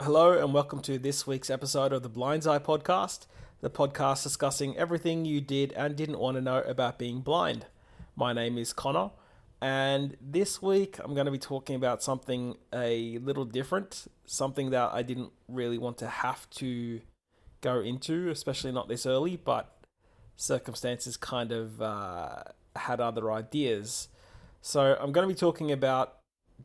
Hello and welcome to this week's episode of the Blindseyepodcast, the podcast discussing everything you did and didn't want to know about being blind. My name is Connor, and this week I'm going to be talking about something a little different, something that I didn't really want to have to go into, especially not this early, but circumstances kind of had other ideas. So I'm going to be talking about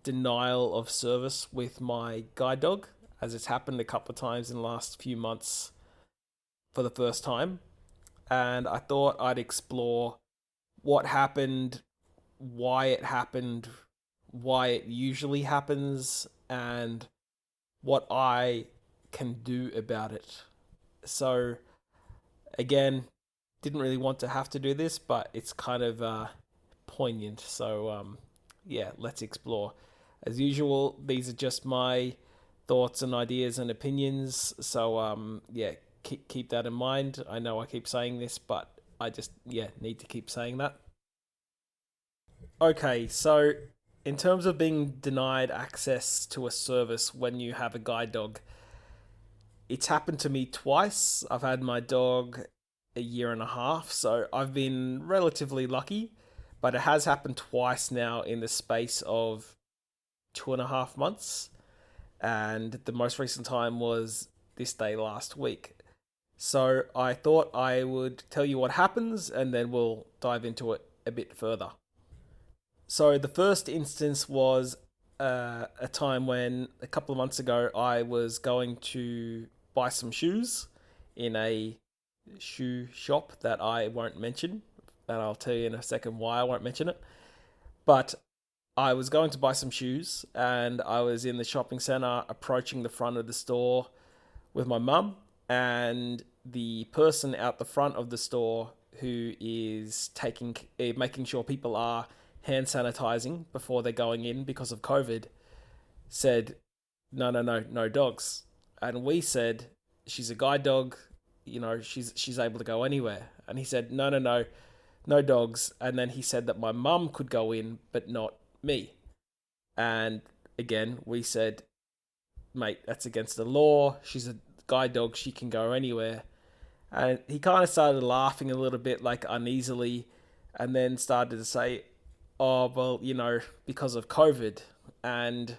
denial of service with my guide dog, as it's happened a couple of times in the last few months for the first time. And I thought I'd explore what happened, why it usually happens, and what I can do about it. So, again, didn't really want to have to do this, but it's kind of poignant. So, yeah, let's explore. As usual, these are just my thoughts and ideas and opinions. So, yeah, keep that in mind. I know I keep saying this, but I just, yeah, need to keep saying that. Okay, so in terms of being denied access to a service when you have a guide dog, it's happened to me twice. I've had my dog a year and a half, so I've been relatively lucky, but it has happened twice now in the space of 2.5 months. And the most recent time was this day last week. So I thought I would tell you what happens and then we'll dive into it a bit further. So the first instance was a time when a couple of months ago I was going to buy some shoes in a shoe shop that I won't mention, and I'll tell you in a second why I won't mention it. But I was going to buy some shoes and I was in the shopping center approaching the front of the store with my mum, and the person out the front of the store who is making sure people are hand sanitizing before they're going in because of COVID said, "No, no, no, no dogs." And we said, "She's a guide dog, she's able to go anywhere." And he said, "No, no, no, no dogs." And then he said that my mum could go in but not me. And again, we said, "Mate, that's against the law. She's a guide dog. She can go anywhere." And he kind of started laughing a little bit, like uneasily, and then started to say, "Oh, well, because of COVID." And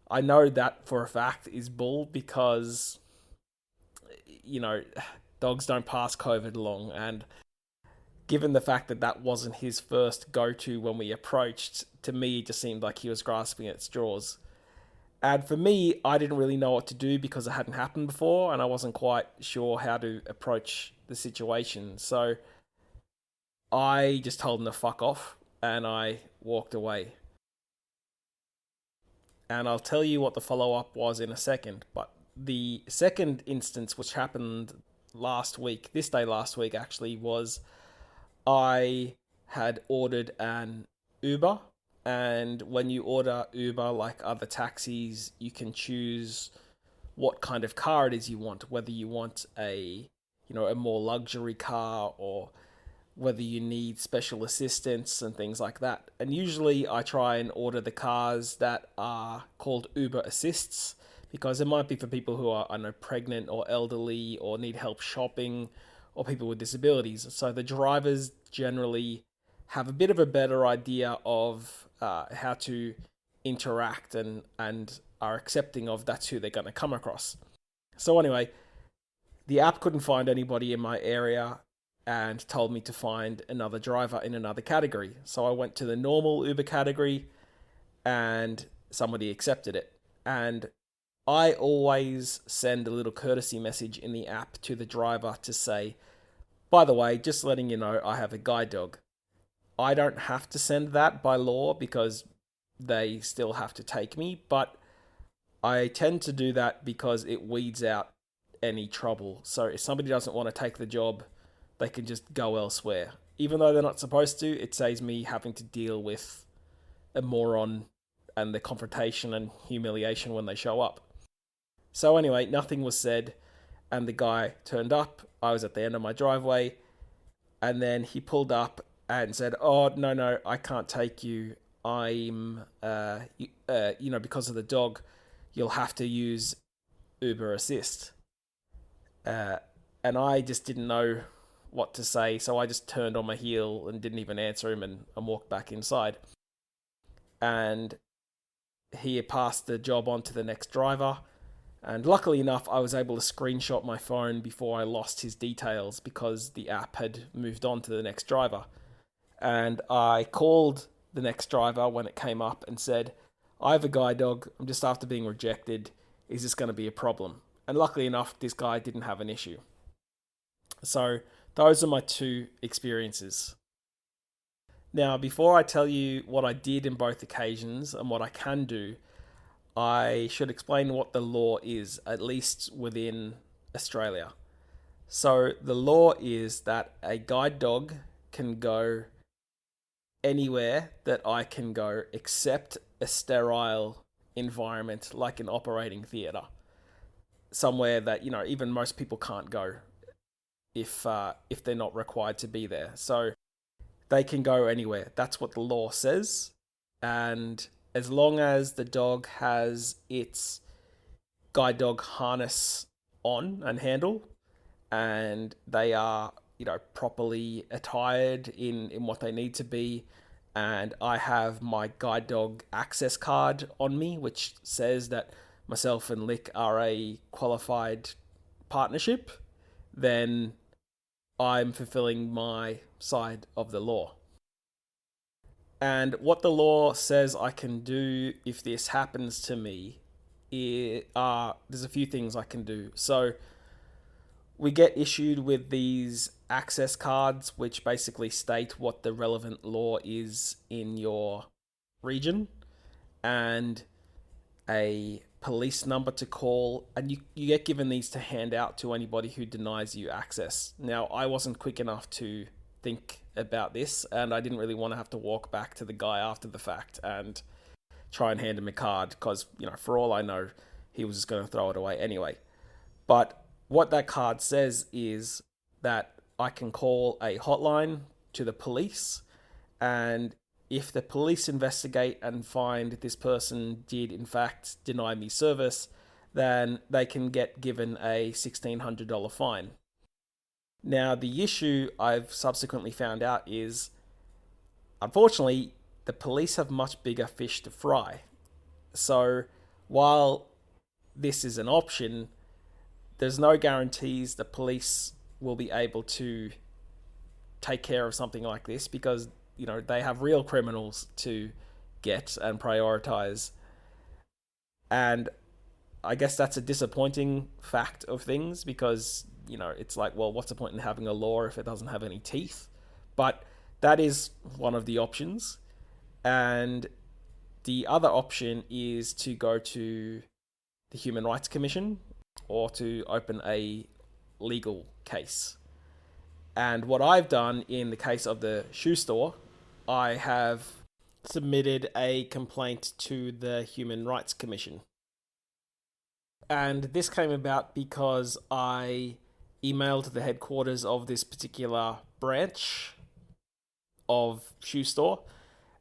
I know that for a fact is bull because, you know, dogs don't pass COVID along. And given the fact that that wasn't his first go to when we approached, to me, it just seemed like he was grasping at straws. And for me, I didn't really know what to do because it hadn't happened before and I wasn't quite sure how to approach the situation. So I just told him to fuck off and I walked away. And I'll tell you what the follow up was in a second. But the second instance, which happened last week, this day last week actually, was I had ordered an Uber. And when you order Uber, like other taxis, you can choose what kind of car it is you want, whether you want a more luxury car or whether you need special assistance and things like that. And usually I try and order the cars that are called Uber Assists because it might be for people who are, I don't know, pregnant or elderly or need help shopping or people with disabilities. So the drivers generally have a bit of a better idea of how to interact and are accepting of that's who they're going to come across. So anyway, the app couldn't find anybody in my area and told me to find another driver in another category. So I went to the normal Uber category and somebody accepted it. And I always send a little courtesy message in the app to the driver to say, "By the way, just letting you know, I have a guide dog." I don't have to send that by law because they still have to take me, but I tend to do that because it weeds out any trouble. So if somebody doesn't want to take the job, they can just go elsewhere. Even though they're not supposed to, it saves me having to deal with a moron and the confrontation and humiliation when they show up. So anyway, nothing was said, and the guy turned up. I was at the end of my driveway, and then he pulled up and said, "Oh, no, no, I can't take you. I'm, because of the dog, you'll have to use Uber Assist. Uh, and I just didn't know what to say, so I just turned on my heel and didn't even answer him and walked back inside. And he passed the job on to the next driver. And luckily enough, I was able to screenshot my phone before I lost his details because the app had moved on to the next driver. And I called the next driver when it came up and said, I have a guide dog. I'm just after being rejected. Is this going to be a problem? And luckily enough, this guy didn't have an issue. So those are my two experiences. Now, before I tell you what I did in both occasions and what I can do, I should explain what the law is, at least within Australia. So the law is that a guide dog can go anywhere that I can go except a sterile environment like an operating theatre. Somewhere that, even most people can't go if they're not required to be there. So they can go anywhere. That's what the law says. And as long as the dog has its guide dog harness on and handle, and they are, properly attired in what they need to be, and I have my guide dog access card on me, which says that myself and Lick are a qualified partnership, then I'm fulfilling my side of the law. And what the law says I can do if this happens to me, there's a few things I can do. So we get issued with these access cards, which basically state what the relevant law is in your region, and a police number to call, and you get given these to hand out to anybody who denies you access. Now, I wasn't quick enough to think about this, and I didn't really want to have to walk back to the guy after the fact and try and hand him a card, because, for all I know, he was just going to throw it away anyway. But what that card says is that I can call a hotline to the police, and if the police investigate and find this person did in fact deny me service, then they can get given a $1,600 fine. Now, the issue I've subsequently found out is, unfortunately, the police have much bigger fish to fry. So while this is an option, there's no guarantees the police will be able to take care of something like this, because they have real criminals to get and prioritize. And I guess that's a disappointing fact of things, because it's like, well, what's the point in having a law if it doesn't have any teeth? But that is one of the options. And the other option is to go to the Human Rights Commission or to open a legal case. And what I've done in the case of the shoe store, I have submitted a complaint to the Human Rights Commission. And this came about because I emailed the headquarters of this particular branch of shoe store,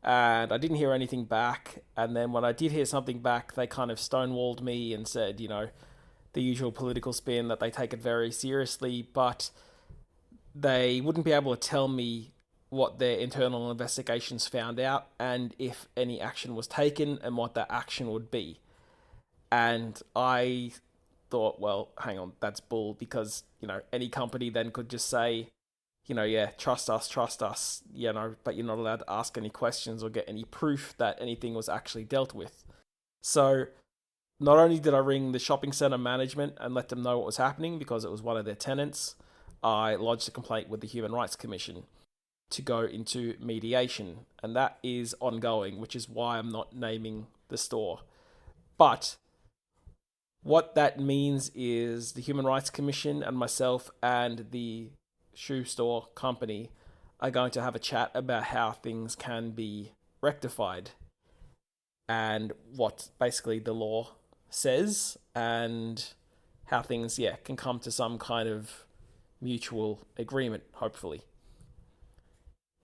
and I didn't hear anything back. And then when I did hear something back, they kind of stonewalled me and said, the usual political spin that they take it very seriously, but they wouldn't be able to tell me what their internal investigations found out and if any action was taken and what that action would be. And I thought, well, hang on, that's bull, because, any company then could just say, yeah, trust us, but you're not allowed to ask any questions or get any proof that anything was actually dealt with. So not only did I ring the shopping centre management and let them know what was happening, because it was one of their tenants, I lodged a complaint with the Human Rights Commission to go into mediation, and that is ongoing, which is why I'm not naming the store. But what that means is the Human Rights Commission and myself and the shoe store company are going to have a chat about how things can be rectified and what basically the law says, and how things, can come to some kind of mutual agreement, hopefully.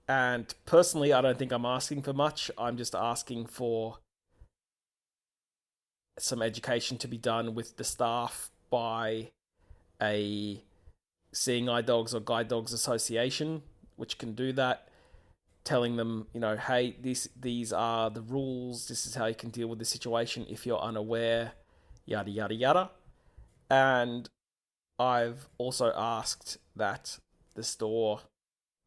And personally, I don't think I'm asking for much. I'm just asking for some education to be done with the staff by a Seeing Eye Dogs or Guide Dogs Association, which can do that, telling them, hey, these are the rules. This is how you can deal with the situation if you're unaware, yada yada yada. And I've also asked that the store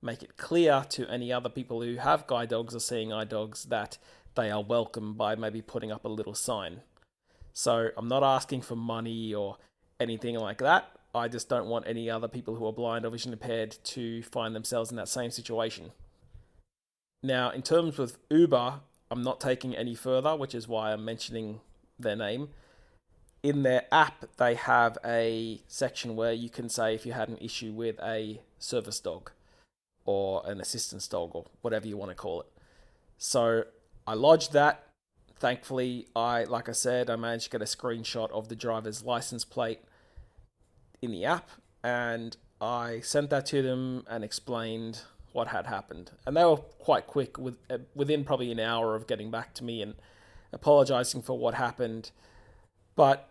make it clear to any other people who have guide dogs or Seeing Eye Dogs that they are welcome by maybe putting up a little sign. So I'm not asking for money or anything like that. I just don't want any other people who are blind or vision impaired to find themselves in that same situation. Now, in terms with Uber, I'm not taking any further, which is why I'm mentioning their name. In their app, they have a section where you can say if you had an issue with a service dog or an assistance dog or whatever you want to call it. So I lodged that. Thankfully, like I said, I managed to get a screenshot of the driver's license plate in the app, and I sent that to them and explained what had happened. And they were quite quick, within probably an hour of getting back to me and apologizing for what happened. But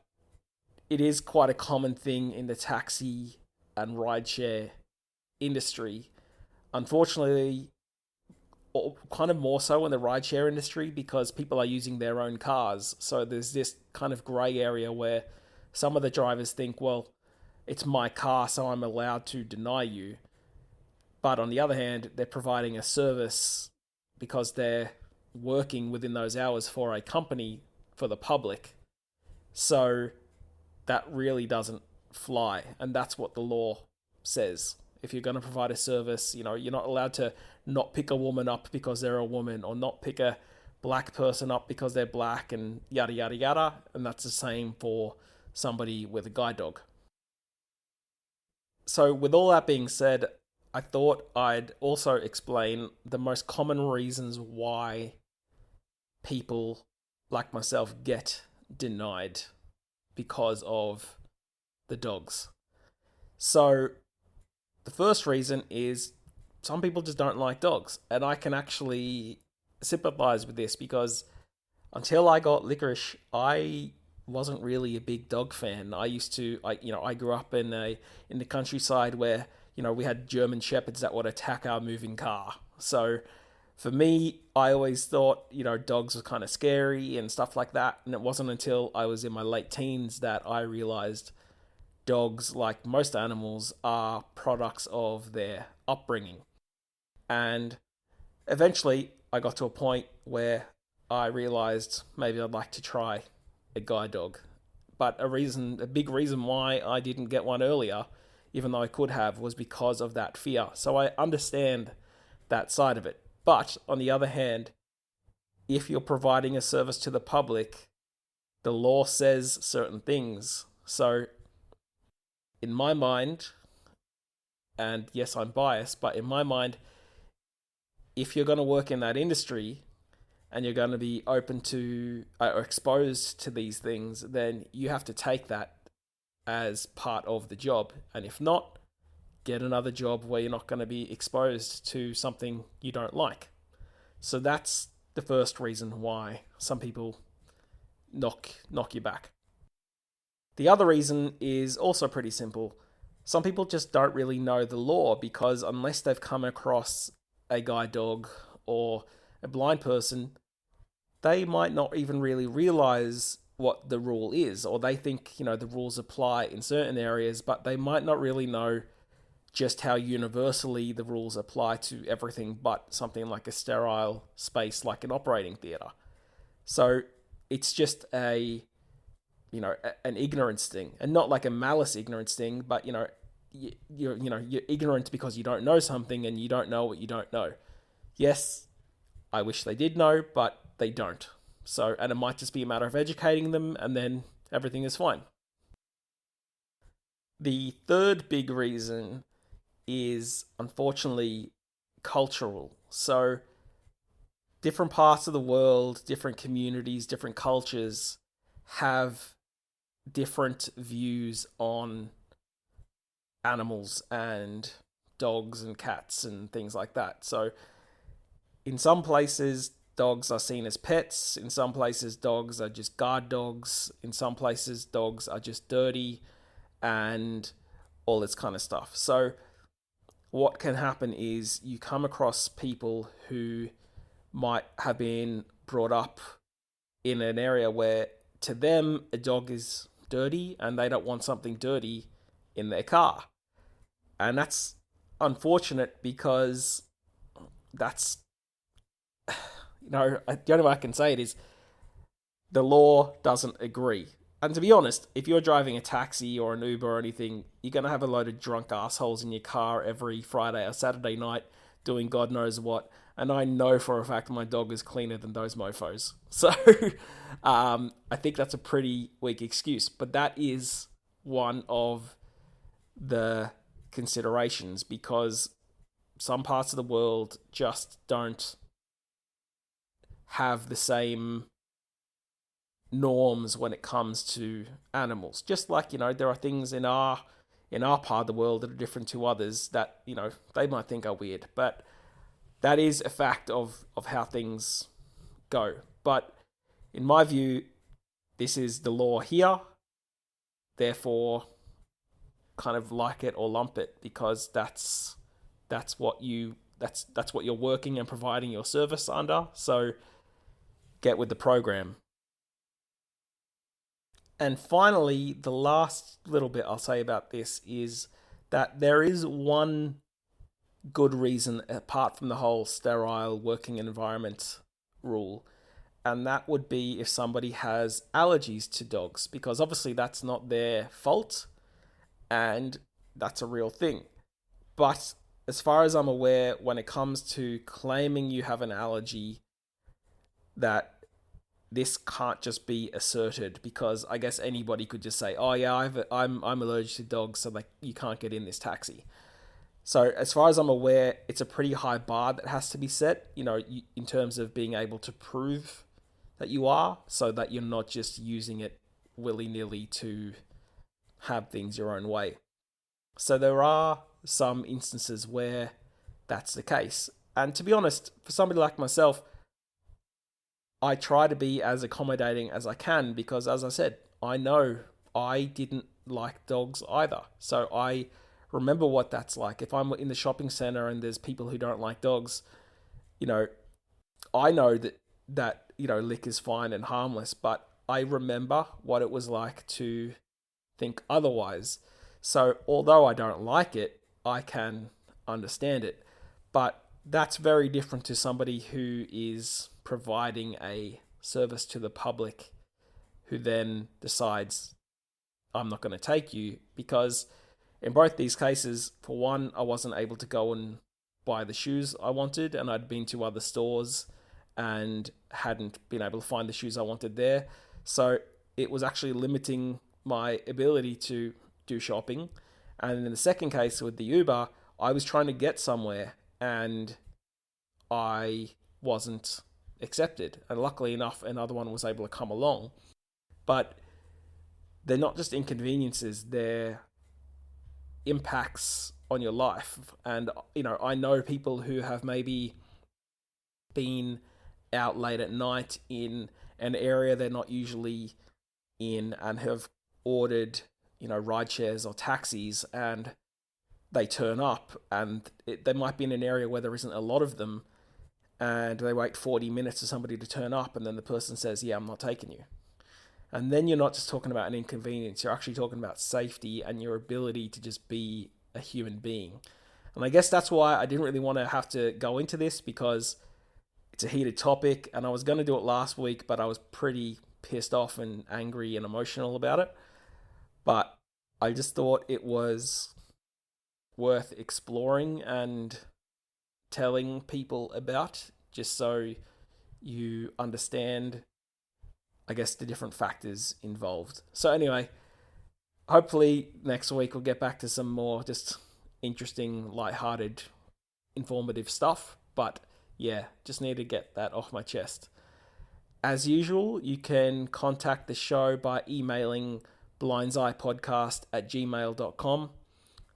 it is quite a common thing in the taxi and rideshare industry. Unfortunately, kind of more so in the rideshare industry because people are using their own cars. So there's this kind of grey area where some of the drivers think, well, it's my car, so I'm allowed to deny you. But on the other hand, they're providing a service because they're working within those hours for a company for the public. So that really doesn't fly. And that's what the law says. If you're going to provide a service, you're not allowed to not pick a woman up because they're a woman, or not pick a black person up because they're black, and yada, yada, yada. And that's the same for somebody with a guide dog. So with all that being said, I thought I'd also explain the most common reasons why people like myself get denied because of the dogs. So the first reason is some people just don't like dogs. And I can actually sympathize with this because until I got Licorice, I wasn't really a big dog fan. I grew up in the countryside where, we had German shepherds that would attack our moving car. So for me, I always thought, dogs were kind of scary and stuff like that. And it wasn't until I was in my late teens that I realized dogs, like most animals, are products of their upbringing. And eventually I got to a point where I realized maybe I'd like to try a guide dog. But a big reason why I didn't get one earlier, even though I could have, was because of that fear. So I understand that side of it. But on the other hand, if you're providing a service to the public, the law says certain things. So in my mind, and yes, I'm biased, but in my mind, if you're going to work in that industry and you're going to be open to or exposed to these things, then you have to take that as part of the job. And if not, get another job where you're not going to be exposed to something you don't like. So that's the first reason why some people knock you back. The other reason is also pretty simple. Some people just don't really know the law because unless they've come across a guide dog or a blind person, they might not even really realize what the rule is, or they think, the rules apply in certain areas, but they might not really know just how universally the rules apply to everything but something like a sterile space like an operating theatre. So it's just an ignorance thing, and not like a malice ignorance thing, but you're ignorant because you don't know something and you don't know what you don't know. Yes, I wish they did know, but they don't. So, and it might just be a matter of educating them, and then everything is fine. The third big reason is unfortunately cultural. So different parts of the world, different communities, different cultures have different views on animals and dogs and cats and things like that. So in some places, dogs are seen as pets. In some places, dogs are just guard dogs. In some places, dogs are just dirty and all this kind of stuff. So, what can happen is you come across people who might have been brought up in an area where to them a dog is dirty and they don't want something dirty in their car. And that's unfortunate because that's, the only way I can say it is the law doesn't agree. And to be honest, if you're driving a taxi or an Uber or anything, you're going to have a load of drunk assholes in your car every Friday or Saturday night doing God knows what. And I know for a fact my dog is cleaner than those mofos. So I think that's a pretty weak excuse. But that is one of the considerations because some parts of the world just don't have the same norms when it comes to animals. Just like, there are things in our part of the world that are different to others that, they might think are weird. But that is a fact of how things go. But in my view, this is the law here. Therefore, kind of like it or lump it because that's what you're working and providing your service under. So get with the program. And finally, the last little bit I'll say about this is that there is one good reason apart from the whole sterile working environment rule, and that would be if somebody has allergies to dogs, because obviously that's not their fault and that's a real thing. But as far as I'm aware, when it comes to claiming you have an allergy, that this can't just be asserted, because I guess anybody could just say, "Oh yeah, I'm allergic to dogs, so like you can't get in this taxi." So as far as I'm aware, it's a pretty high bar that has to be set, in terms of being able to prove that you are, so that you're not just using it willy-nilly to have things your own way. So there are some instances where that's the case. And to be honest, for somebody like myself, I try to be as accommodating as I can because, as I said, I know I didn't like dogs either. So I remember what that's like. If I'm in the shopping center and there's people who don't like dogs, I know that lick is fine and harmless, but I remember what it was like to think otherwise. So although I don't like it, I can understand it. But that's very different to somebody who is providing a service to the public who then decides, I'm not going to take you, because in both these cases, for one, I wasn't able to go and buy the shoes I wanted, and I'd been to other stores and hadn't been able to find the shoes I wanted there. So it was actually limiting my ability to do shopping. And in the second case with the Uber, I was trying to get somewhere and I wasn't accepted. And luckily enough, another one was able to come along. But they're not just inconveniences, they're impacts on your life. And, I know people who have maybe been out late at night in an area they're not usually in and have ordered, ride shares or taxis, and they turn up and they might be in an area where there isn't a lot of them, and they wait 40 minutes for somebody to turn up, and then the person says, yeah, I'm not taking you. And then you're not just talking about an inconvenience, you're actually talking about safety and your ability to just be a human being. And I guess that's why I didn't really want to have to go into this, because it's a heated topic, and I was going to do it last week, but I was pretty pissed off and angry and emotional about it. But I just thought it was worth exploring and telling people about, just so you understand, I guess, the different factors involved. So anyway, hopefully next week we'll get back to some more just interesting, lighthearted, informative stuff. But yeah, just need to get that off my chest. As usual, you can contact the show by emailing blindseyepodcast@gmail.com.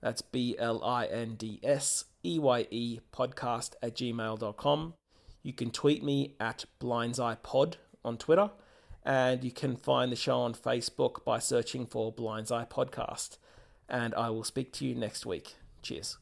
That's BLINDSEYE podcast@gmail.com. You can tweet me at blindseyepod on Twitter, and you can find the show on Facebook by searching for Blinds Eye Podcast. And I will speak to you next week. Cheers.